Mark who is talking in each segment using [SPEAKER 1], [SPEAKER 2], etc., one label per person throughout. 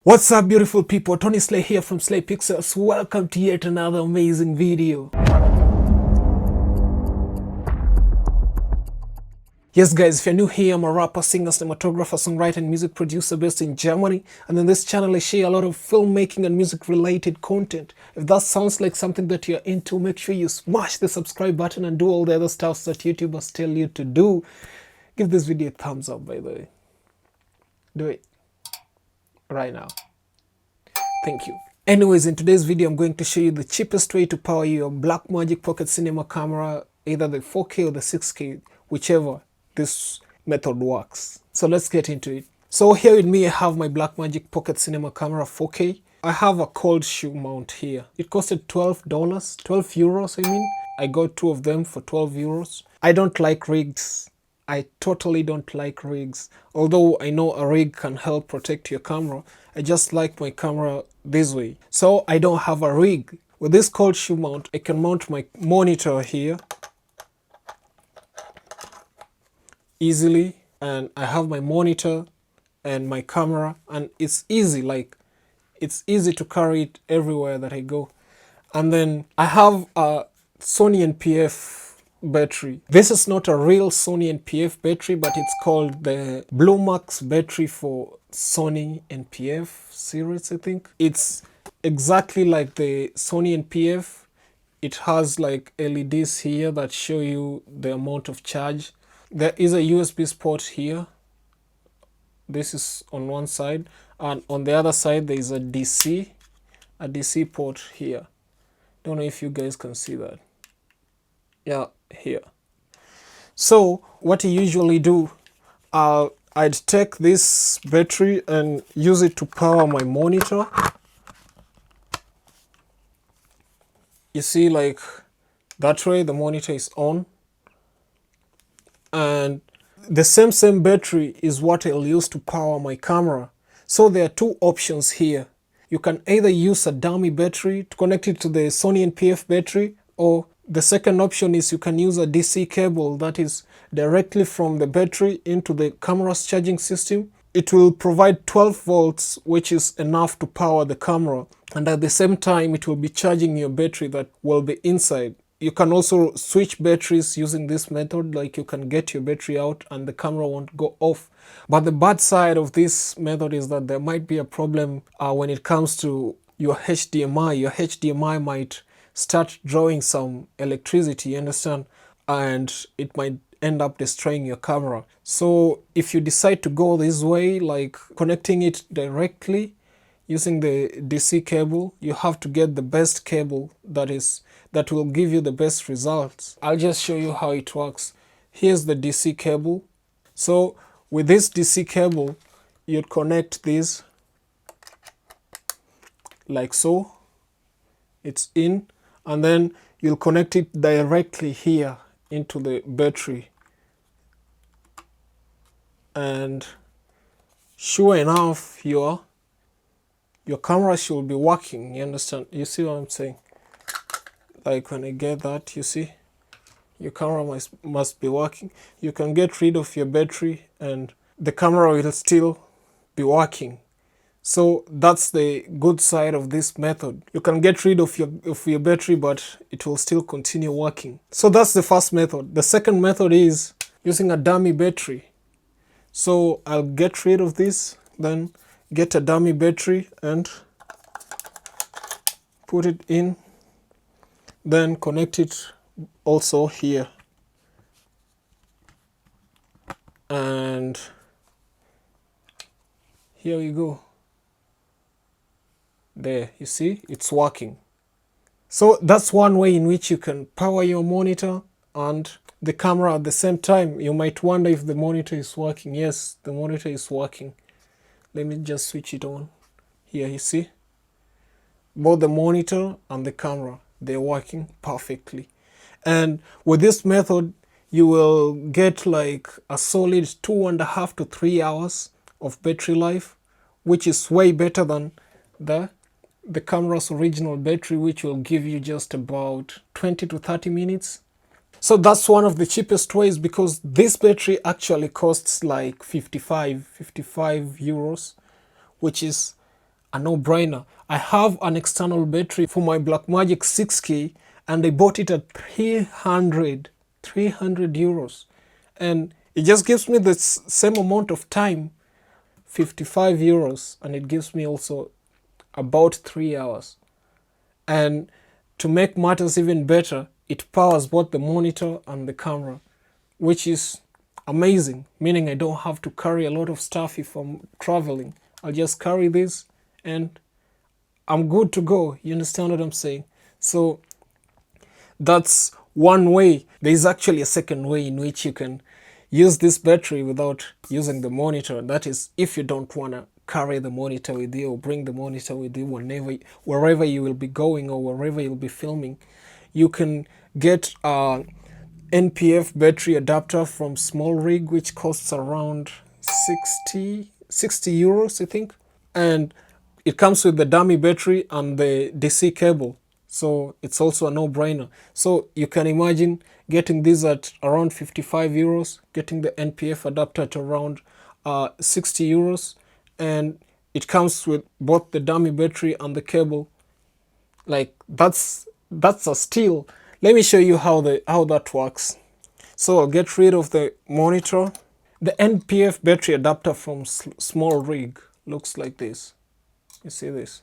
[SPEAKER 1] What's up, beautiful people? Tony Slay here from Slay Pixels. Welcome to yet another amazing video. Yes guys, if you're new here, I'm a rapper, singer, cinematographer, songwriter and music producer based in Germany, and in this channel I share a lot of filmmaking and music related content. If that sounds like something that you're into, make sure you smash the subscribe button and do all the other stuff that YouTubers tell you to do. Give this video a thumbs up, by the way. Do it right now. Thank you. Anyways, in today's video, I'm going to show you the cheapest way to power your Blackmagic Pocket Cinema camera, either the 4K or the 6K, whichever this method works. So let's get into it. So here with me, I have my Blackmagic Pocket Cinema camera 4K. I have a cold shoe mount here. It costed $12, 12 euros, I mean. I got two of them for 12 euros. I don't like rigs. I totally don't like rigs. Although I know a rig can help protect your camera, I just like my camera this way. So I don't have a rig. With this cold shoe mount, I can mount my monitor here easily, and I have my monitor and my camera, and it's easy, like it's easy to carry it everywhere that I go. And then I have a Sony NPF battery. This is not a real Sony NPF battery, but it's called the Blue Max battery for Sony NPF series, I think. It's exactly like the Sony NPF. It has like LEDs here that show you the amount of charge. There is a USB port here. This is on one side, and on the other side there is a DC port here. Don't know if you guys can see that. Yeah, here. So what I usually do, I'd take this battery and use it to power my monitor. You see, like that way the monitor is on, and the same battery is what I'll use to power my camera. So there are two options here. You can either use a dummy battery to connect it to the Sony NPF battery, or the second option is you can use a DC cable that is directly from the battery into the camera's charging system. It will provide 12 volts, which is enough to power the camera, and at the same time it will be charging your battery that will be inside. You can also switch batteries using this method, like you can get your battery out and the camera won't go off. But the bad side of this method is that there might be a problem when it comes to your HDMI. Your HDMI might start drawing some electricity, you understand, and it might end up destroying your camera. So if you decide to go this way, like connecting it directly using the DC cable, you have to get the best cable that will give you the best results. I'll just show you how it works. Here's the DC cable. So with this DC cable, you'd connect this like so. It's in, and then you'll connect it directly here into the battery, and sure enough your camera should be working, you understand? You see what I'm saying? Like when I get that, you see your camera must be working. You can get rid of your battery and the camera will still be working. So that's the good side of this method. You can get rid of your battery, but it will still continue working. So that's the first method. The second method is using a dummy battery. So I'll get rid of this, then get a dummy battery and put it in, then connect it also here. And here we go. There, you see, it's working. So that's one way in which you can power your monitor and the camera at the same time. You might wonder if the monitor is working. Yes, the monitor is working. Let me just switch it on. Here, you see, both the monitor and the camera, they're working perfectly. And with this method, you will get like a solid 2.5 to 3 hours of battery life, which is way better than the camera's original battery, which will give you just about 20 to 30 minutes. So that's one of the cheapest ways, because this battery actually costs like 55 euros, which is a no-brainer. I have an external battery for my Blackmagic 6K and I bought it at 300 euros, and it just gives me the same amount of time, 55 euros, and it gives me also about 3 hours. And to make matters even better, it powers both the monitor and the camera, which is amazing, meaning I don't have to carry a lot of stuff if I'm traveling. I'll just carry this and I'm good to go. You understand what I'm saying? So that's one way. There is actually a second way in which you can use this battery without using the monitor. That is, if you don't want to carry the monitor with you or bring the monitor with you wherever you will be going or wherever you'll be filming, you can get a NPF battery adapter from Small Rig, which costs around 60 euros, I think. And it comes with the dummy battery and the DC cable. So it's also a no-brainer. So you can imagine getting this at around 55 euros, getting the NPF adapter at around 60 euros, and it comes with both the dummy battery and the cable. Like that's a steal. Let me show you how that works. So I'll get rid of the monitor. The NPF battery adapter from Small Rig looks like this. You see this?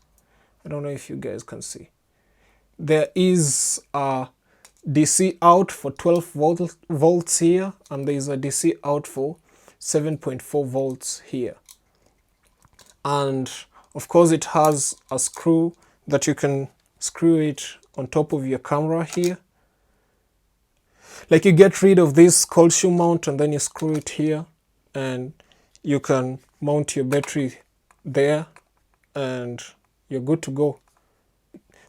[SPEAKER 1] I don't know if you guys can see. There is a DC out for 12 volts here, and there is a DC out for 7.4 volts here. And of course it has a screw that you can screw it on top of your camera here. Like, you get rid of this cold shoe mount and then you screw it here, and you can mount your battery there and you're good to go.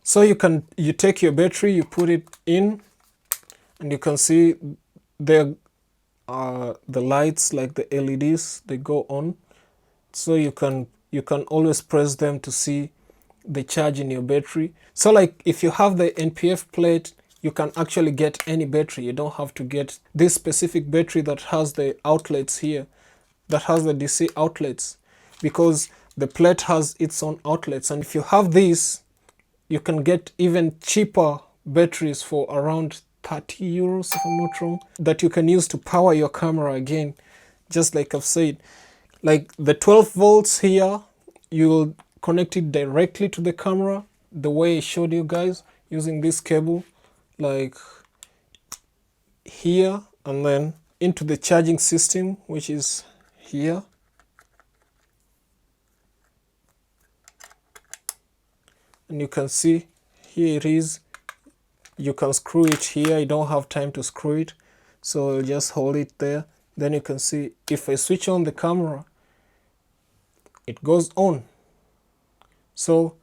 [SPEAKER 1] So you take your battery, you put it in, and you can see there are the lights, like the LEDs, they go on. So you can always press them to see the charge in your battery. So like if you have the NPF plate, you can actually get any battery. You don't have to get this specific battery that has the outlets here, that has the DC outlets, because the plate has its own outlets. And if you have this, you can get even cheaper batteries for around 30 euros, if I'm not wrong, that you can use to power your camera again. Just like I've said, like the 12 volts here, you'll connect it directly to the camera the way I showed you guys, using this cable, like here, and then into the charging system, which is here. And you can see here it is. You can screw it here. You don't have time to screw it, so I'll just hold it there. Then you can see if I switch on the camera, it goes on. So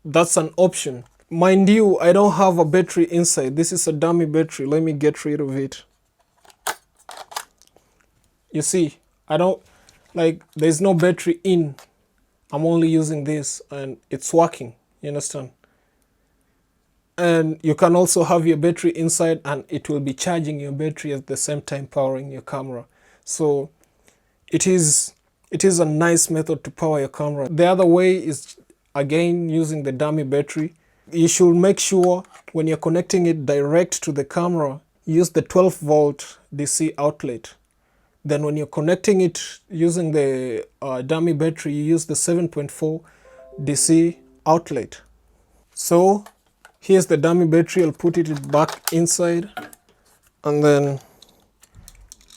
[SPEAKER 1] that's an option. Mind you, I don't have a battery inside. This is a dummy battery. Let me get rid of it. You see, I don't, like, there's no battery in. I'm only using this and it's working. You understand? And you can also have your battery inside and it will be charging your battery at the same time powering your camera. So it is a nice method to power your camera. The other way is, again, using the dummy battery. You should make sure when you're connecting it direct to the camera, use the 12 volt DC outlet. Then when you're connecting it using the dummy battery, you use the 7.4 DC outlet. So here's the dummy battery. I'll put it back inside and then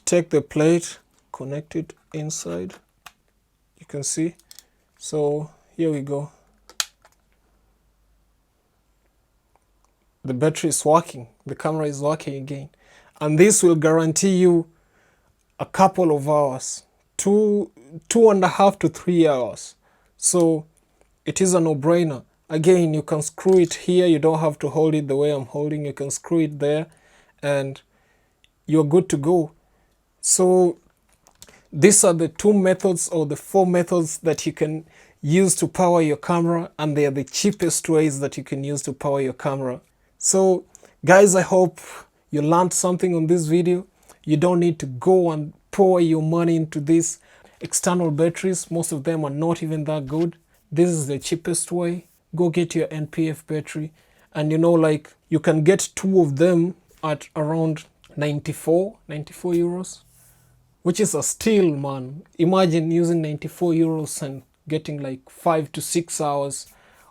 [SPEAKER 1] take the plate, connect it inside. You can see. So here we go. The battery is working. The camera is working again. And this will guarantee you a couple of hours, 2.5 to 3 hours. So it is a no-brainer. Again, you can screw it here. You don't have to hold it the way I'm holding. You can screw it there and you're good to go. So these are the 2 methods or the 4 methods that you can use to power your camera, and they are the cheapest ways that you can use to power your camera. So guys, I hope you learned something on this video. You don't need to go and pour your money into these external batteries. Most of them are not even that good. this is the cheapest way. Go get your NPF battery, and like you can get two of them at around 94 euros, which is a steal, man. Imagine using 94 euros and getting like 5 to 6 hours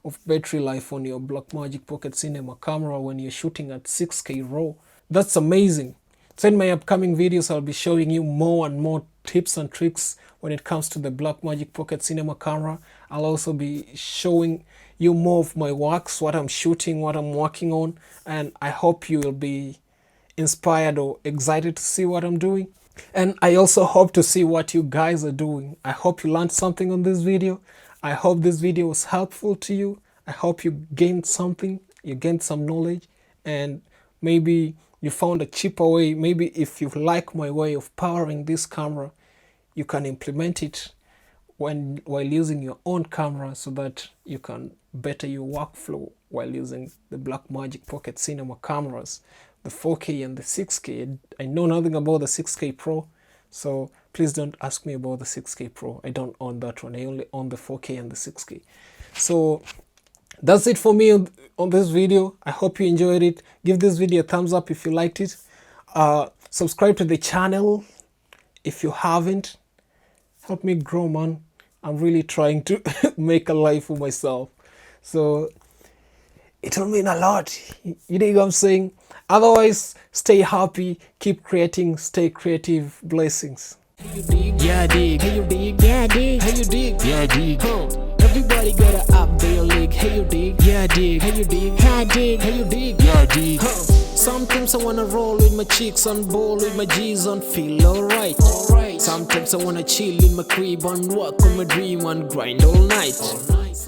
[SPEAKER 1] of battery life on your Blackmagic Pocket Cinema camera when you're shooting at 6K RAW. That's amazing. So in my upcoming videos, I'll be showing you more and more tips and tricks when it comes to the Blackmagic Pocket Cinema camera. I'll also be showing you more of my works, what I'm shooting, what I'm working on, and I hope you will be inspired or excited to see what I'm doing. And I also hope to see what you guys are doing. I hope you learned something on this video. I hope this video was helpful to you. I hope you gained something, you gained some knowledge, and maybe you found a cheaper way. Maybe if you like my way of powering this camera, you can implement it while using your own camera so that you can better your workflow while using the Blackmagic Pocket Cinema cameras, the 4K and the 6K. I know nothing about the 6K Pro, so please don't ask me about the 6K Pro. I don't own that one. I only own the 4K and the 6K. So that's it for me on this video. I hope you enjoyed it. Give this video a thumbs up if you liked it. Subscribe to the channel if you haven't. Help me grow, man. I'm really trying to make a life for myself. So it will mean a lot. You know what I'm saying? Otherwise, stay happy, keep creating, stay creative. Blessings.
[SPEAKER 2] Yeah, dig. Hey, you dig. Yeah, dig. Hey, you dig. Yeah, dig. Everybody gotta up their leg. Hey, you dig. Yeah, dig. Hey, you dig. Yeah, dig. Hey, you dig. Yeah, dig. Sometimes I wanna roll with my chicks and ball with my G's and feel alright. Sometimes I wanna chill in my crib and work on my dream and grind all night.